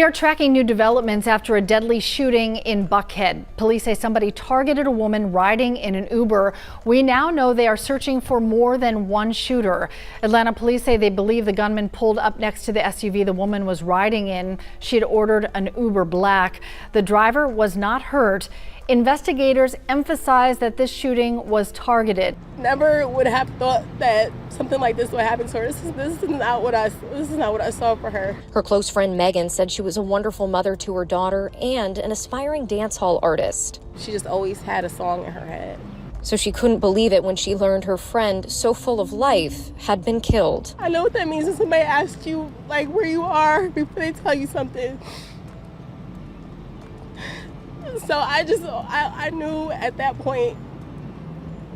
We are tracking new developments after a deadly shooting in Buckhead. Police say somebody targeted a woman riding in an Uber. We now know they are searching for more than one shooter. Atlanta police say they believe the gunman pulled up next to the SUV the woman was riding in. She had ordered an Uber Black. The driver was not hurt. Investigators emphasize that this shooting was targeted. Never would have thought that something like this would happen to her. This is not what I saw for her. Her close friend Megan said she was a wonderful mother to her daughter and an aspiring dance hall artist. She just always had a song in her head. So she couldn't believe it when she learned her friend, so full of life, had been killed. I know what that means when somebody asks you like where you are before they tell you something. So I knew at that point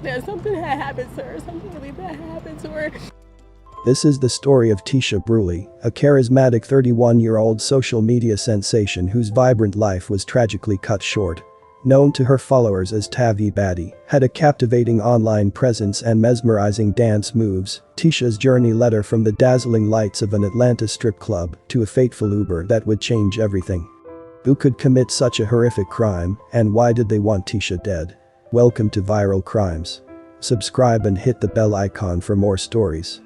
that something had happened to her, something really bad had happened to her. This is the story of Tisha Bruley, a charismatic 31-year-old social media sensation whose vibrant life was tragically cut short. Known to her followers as Tavi Badiee, had a captivating online presence and mesmerizing dance moves. Tisha's journey led her from the dazzling lights of an Atlanta strip club to a fateful Uber that would change everything. Who could commit such a horrific crime, and why did they want Tisha dead? Welcome to Viral Crimes. Subscribe and hit the bell icon for more stories.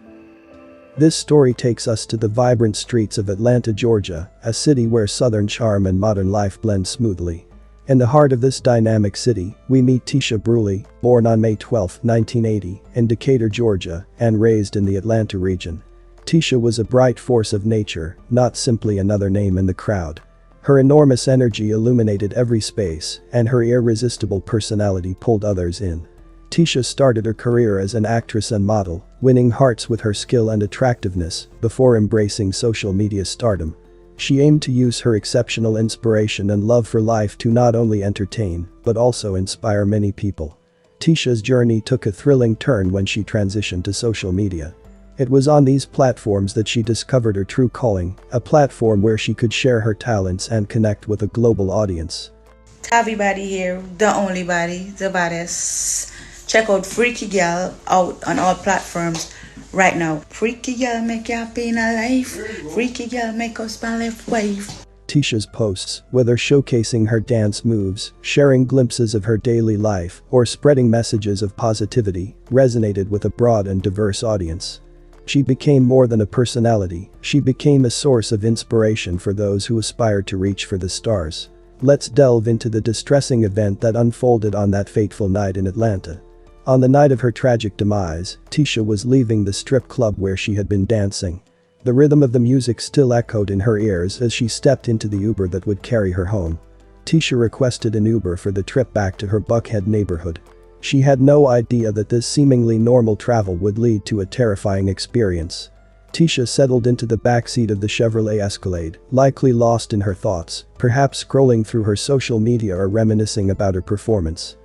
This story takes us to the vibrant streets of Atlanta, Georgia, a city where Southern charm and modern life blend smoothly. In the heart of this dynamic city, we meet Tisha Bruley, born on May 12, 1980, in Decatur, Georgia, and raised in the Atlanta region. Tisha was a bright force of nature, not simply another name in the crowd. Her enormous energy illuminated every space, and her irresistible personality pulled others in. Tisha started her career as an actress and model, winning hearts with her skill and attractiveness before embracing social media stardom. She aimed to use her exceptional inspiration and love for life to not only entertain, but also inspire many people. Tisha's journey took a thrilling turn when she transitioned to social media. It was on these platforms that she discovered her true calling, a platform where she could share her talents and connect with a global audience. Tavi Badiee here, the only body, the baddest. Check out Freaky Girl out on all platforms right now. Freaky Girl make you happy in a life. Freaky Girl make us left wave. Tisha's posts, whether showcasing her dance moves, sharing glimpses of her daily life, or spreading messages of positivity, resonated with a broad and diverse audience. She became more than a personality, she became a source of inspiration for those who aspired to reach for the stars. Let's delve into the distressing event that unfolded on that fateful night in Atlanta. On the night of her tragic demise, Tisha was leaving the strip club where she had been dancing. The rhythm of the music still echoed in her ears as she stepped into the Uber that would carry her home. Tisha requested an Uber for the trip back to her Buckhead neighborhood. She had no idea that this seemingly normal travel would lead to a terrifying experience. Tisha settled into the backseat of the Chevrolet Escalade, likely lost in her thoughts, perhaps scrolling through her social media or reminiscing about her performance.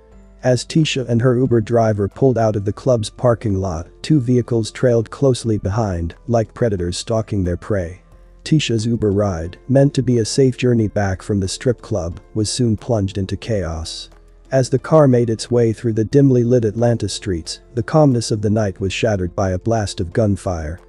As Tisha and her Uber driver pulled out of the club's parking lot, two vehicles trailed closely behind, like predators stalking their prey. Tisha's Uber ride, meant to be a safe journey back from the strip club, was soon plunged into chaos. As the car made its way through the dimly lit Atlanta streets, the calmness of the night was shattered by a blast of gunfire.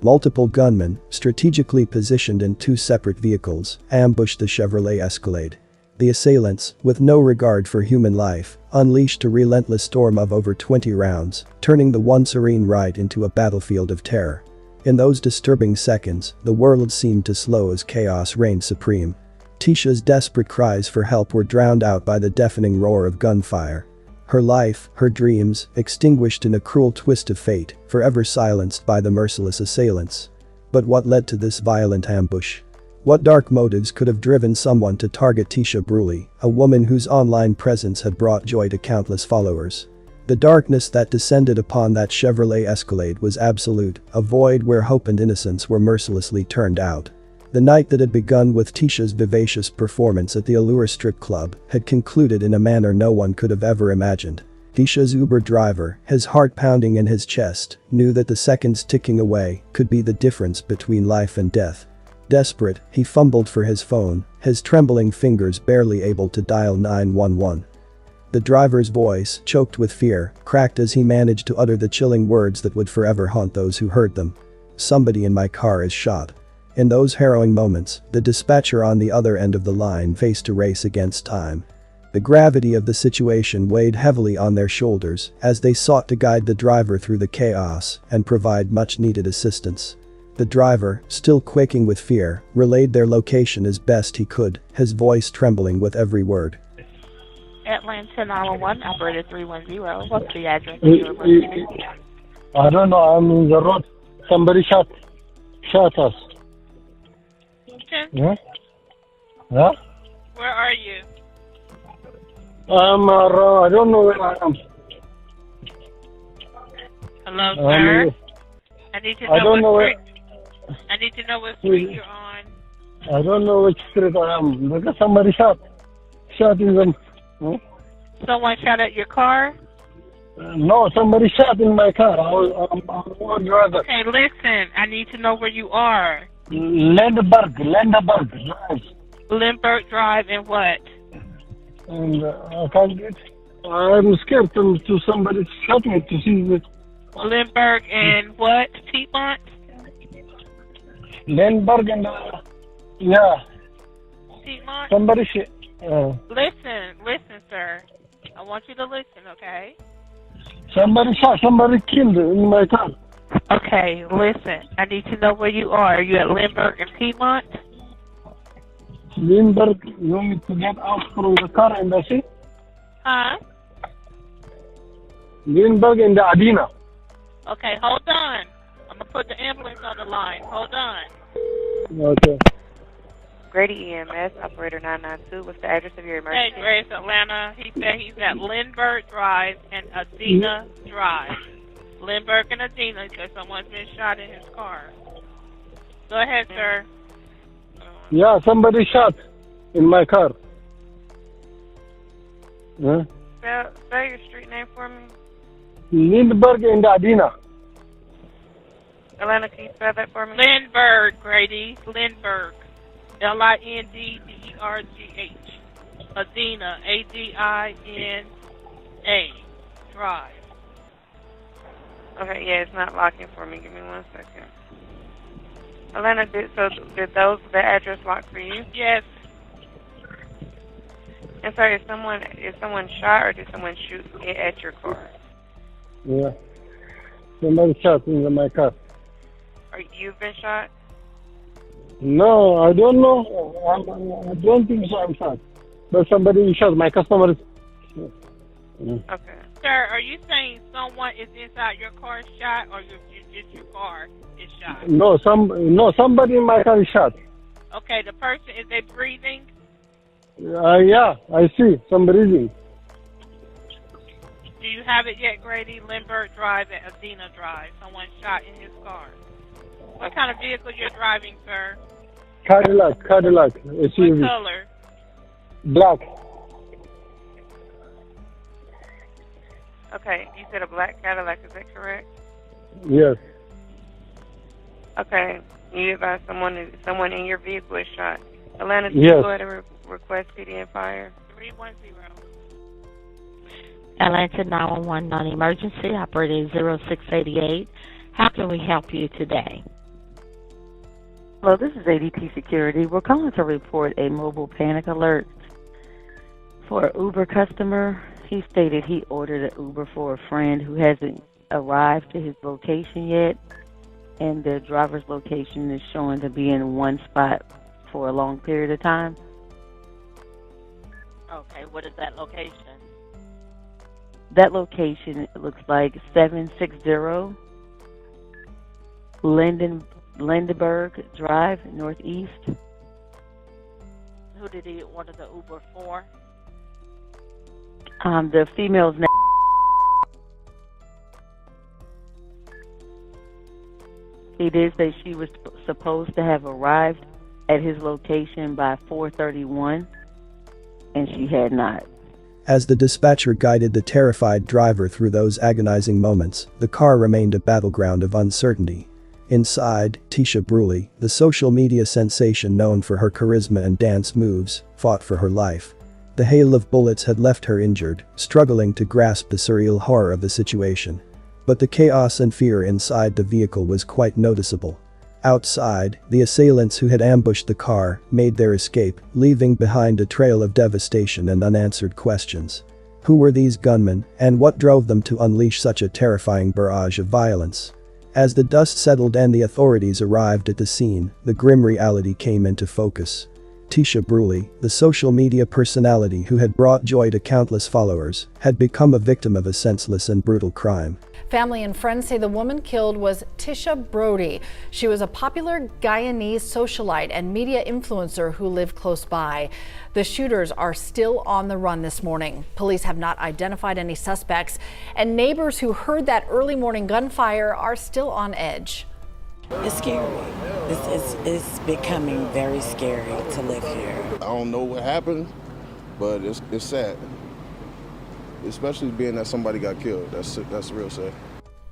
Multiple gunmen, strategically positioned in two separate vehicles, ambushed the Chevrolet Escalade. The assailants, with no regard for human life, unleashed a relentless storm of over 20 rounds, turning the once serene ride into a battlefield of terror. In those disturbing seconds, the world seemed to slow as chaos reigned supreme. Tisha's desperate cries for help were drowned out by the deafening roar of gunfire. Her life, her dreams, extinguished in a cruel twist of fate, forever silenced by the merciless assailants. But what led to this violent ambush? What dark motives could have driven someone to target Tisha Bruley, a woman whose online presence had brought joy to countless followers? The darkness that descended upon that Chevrolet Escalade was absolute, a void where hope and innocence were mercilessly turned out. The night that had begun with Tisha's vivacious performance at the Allure strip club had concluded in a manner no one could have ever imagined. Tisha's Uber driver, his heart pounding in his chest, knew that the seconds ticking away could be the difference between life and death. Desperate, he fumbled for his phone, his trembling fingers barely able to dial 911. The driver's voice, choked with fear, cracked as he managed to utter the chilling words that would forever haunt those who heard them. "Somebody in my car is shot." In those harrowing moments, the dispatcher on the other end of the line faced a race against time. The gravity of the situation weighed heavily on their shoulders as they sought to guide the driver through the chaos and provide much-needed assistance. The driver, still quaking with fear, relayed their location as best he could, his voice trembling with every word. Atlanta 911, operator 310. What's the address of your emergency? I don't know. I'm in the road. Somebody shot us. Okay. Yeah? Yeah? Where are you? I don't know where I am. Hello, sir. I need to know I don't know where. I need to know what street you're on. I don't know which street I am. Because somebody shot in them. Huh? Someone shot at your car? No, somebody shot in my car. I'm one driver. Okay, listen. I need to know where you are. Lindbergh Drive. Lindbergh Drive and what? And I can't get. I'm scared to somebody shot me to see it. Lindbergh and what? Piedmont? Lindbergh and yeah. Piedmont? Somebody Listen, sir. I want you to listen, okay? Somebody killed in my car. Okay, listen. I need to know where you are. Are you at Lindbergh and Piedmont? Lindbergh, you want me to get out from the car and that's it? Huh? Lindbergh and the Adina. Okay, hold on. I'm going to put the ambulance on the line. Hold on. Okay. Grady EMS, operator 992. What's the address of your emergency? Hey, Grace, Atlanta. He said he's at Lindbergh Drive and Adina Drive. Lindbergh and Adina, because someone's been shot in his car. Go ahead, sir. Yeah, somebody shot in my car. Huh? Spell your street name for me. Lindbergh and Adina. Atlanta, can you spell that for me? Lindbergh, Grady. Lindbergh. Lindbergh. Adina, Adina. Drive. Okay, yeah, it's not locking for me. Give me 1 second. Atlanta, did the address lock for you? Yes. And sorry, is someone shot or did someone shoot at your car? Yeah. Somebody shot in my car. Or you've been shot? No, I don't know. I don't think so I'm shot. But somebody shot. My customer is... Okay. Sir, are you saying someone is inside your car shot or just your car is shot? No, somebody in my car is shot. Okay, the person, is they breathing? Yeah, I see. Some breathing. Do you have it yet, Grady? Lindbergh Drive and Adina Drive. Someone shot in his car. What kind of vehicle you're driving, sir? Cadillac. SUV. What color? Black. Okay, you said a black Cadillac, is that correct? Yes. Okay, you advise someone in your vehicle is shot. Atlanta, did Yes. you go ahead and request PD and fire? 310. Atlanta 911 non-emergency, operator 0688. How can we help you today? Hello, this is ADT Security. We're calling to report a mobile panic alert for an Uber customer. He stated he ordered an Uber for a friend who hasn't arrived to his location yet, and the driver's location is showing to be in one spot for a long period of time. Okay, what is that location? That location looks like 760 Lindbergh Drive, Northeast. Who did he order the Uber for? The female's name. He did say she was supposed to have arrived at his location by 4:31, and she had not. As the dispatcher guided the terrified driver through those agonizing moments, the car remained a battleground of uncertainty. Inside, Tisha Bruley, the social media sensation known for her charisma and dance moves, fought for her life. The hail of bullets had left her injured, struggling to grasp the surreal horror of the situation. But the chaos and fear inside the vehicle was quite noticeable. Outside, the assailants who had ambushed the car made their escape, leaving behind a trail of devastation and unanswered questions. Who were these gunmen, and what drove them to unleash such a terrifying barrage of violence? As the dust settled and the authorities arrived at the scene, the grim reality came into focus. Tisha Bruley, the social media personality who had brought joy to countless followers, had become a victim of a senseless and brutal crime. Family and friends say the woman killed was Tisha Badiee. She was a popular Guyanese socialite and media influencer who lived close by. The shooters are still on the run this morning. Police have not identified any suspects, and neighbors who heard that early morning gunfire are still on edge. It's scary. It's becoming very scary to live here. I don't know what happened, but it's sad. Especially being that somebody got killed. That's real sad.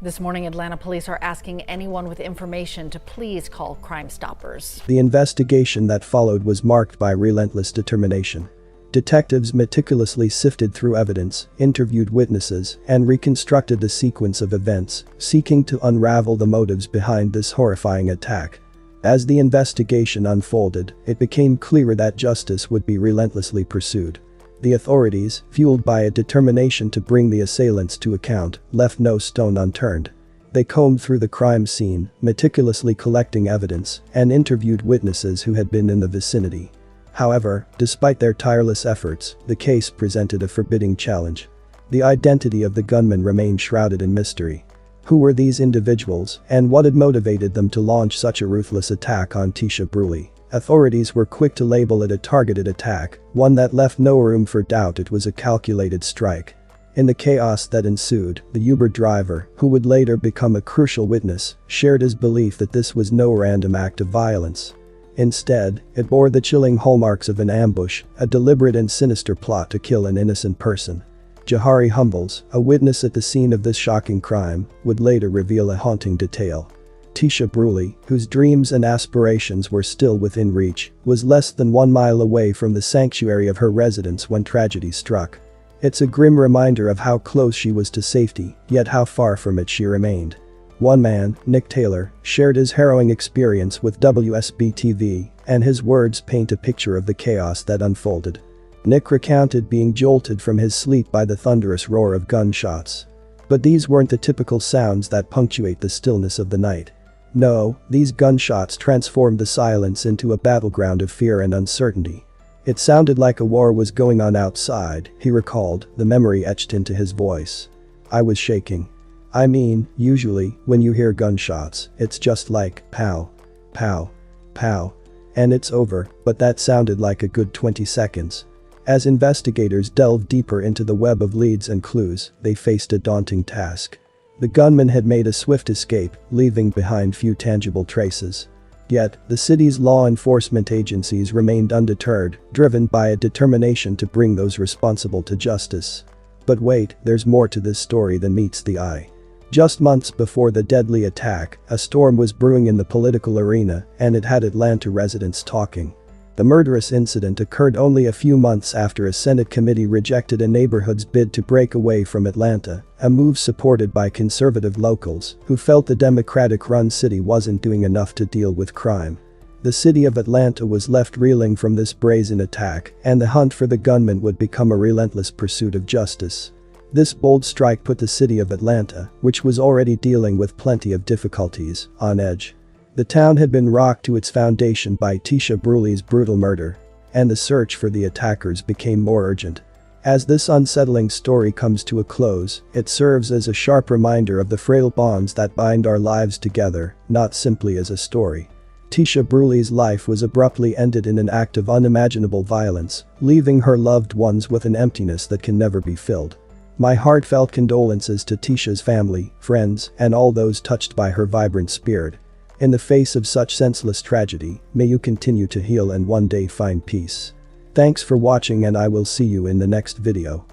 This morning, Atlanta police are asking anyone with information to please call Crime Stoppers. The investigation that followed was marked by relentless determination. Detectives meticulously sifted through evidence, interviewed witnesses, and reconstructed the sequence of events, seeking to unravel the motives behind this horrifying attack. As the investigation unfolded, it became clear that justice would be relentlessly pursued. The authorities, fueled by a determination to bring the assailants to account, left no stone unturned. They combed through the crime scene, meticulously collecting evidence, and interviewed witnesses who had been in the vicinity. However, despite their tireless efforts, the case presented a forbidding challenge. The identity of the gunman remained shrouded in mystery. Who were these individuals, and what had motivated them to launch such a ruthless attack on Tisha Bruley? Authorities were quick to label it a targeted attack, one that left no room for doubt it was a calculated strike. In the chaos that ensued, the Uber driver, who would later become a crucial witness, shared his belief that this was no random act of violence. Instead, it bore the chilling hallmarks of an ambush, a deliberate and sinister plot to kill an innocent person. Jahari Humbles, a witness at the scene of this shocking crime, would later reveal a haunting detail. Tisha Bruley, whose dreams and aspirations were still within reach, was less than 1 mile away from the sanctuary of her residence when tragedy struck. It's a grim reminder of how close she was to safety, yet how far from it she remained. One man, Nick Taylor, shared his harrowing experience with WSB-TV, and his words paint a picture of the chaos that unfolded. Nick recounted being jolted from his sleep by the thunderous roar of gunshots. But these weren't the typical sounds that punctuate the stillness of the night. No, these gunshots transformed the silence into a battleground of fear and uncertainty. It sounded like a war was going on outside, he recalled, the memory etched into his voice. I was shaking. I mean, usually, when you hear gunshots, it's just like, pow, pow, pow, and it's over, but that sounded like a good 20 seconds. As investigators delved deeper into the web of leads and clues, they faced a daunting task. The gunman had made a swift escape, leaving behind few tangible traces. Yet, the city's law enforcement agencies remained undeterred, driven by a determination to bring those responsible to justice. But wait, there's more to this story than meets the eye. Just months before the deadly attack, a storm was brewing in the political arena, and it had Atlanta residents talking. The murderous incident occurred only a few months after a Senate committee rejected a neighborhood's bid to break away from Atlanta, a move supported by conservative locals who felt the Democratic-run city wasn't doing enough to deal with crime. The city of Atlanta was left reeling from this brazen attack, and the hunt for the gunman would become a relentless pursuit of justice. This bold strike put the city of Atlanta, which was already dealing with plenty of difficulties, on edge. The town had been rocked to its foundation by Tisha Bruley's brutal murder, and the search for the attackers became more urgent. As this unsettling story comes to a close, it serves as a sharp reminder of the frail bonds that bind our lives together, not simply as a story. Tisha Bruley's life was abruptly ended in an act of unimaginable violence, leaving her loved ones with an emptiness that can never be filled. My heartfelt condolences to Tisha's family, friends, and all those touched by her vibrant spirit. In the face of such senseless tragedy, may you continue to heal and one day find peace. Thanks for watching, and I will see you in the next video.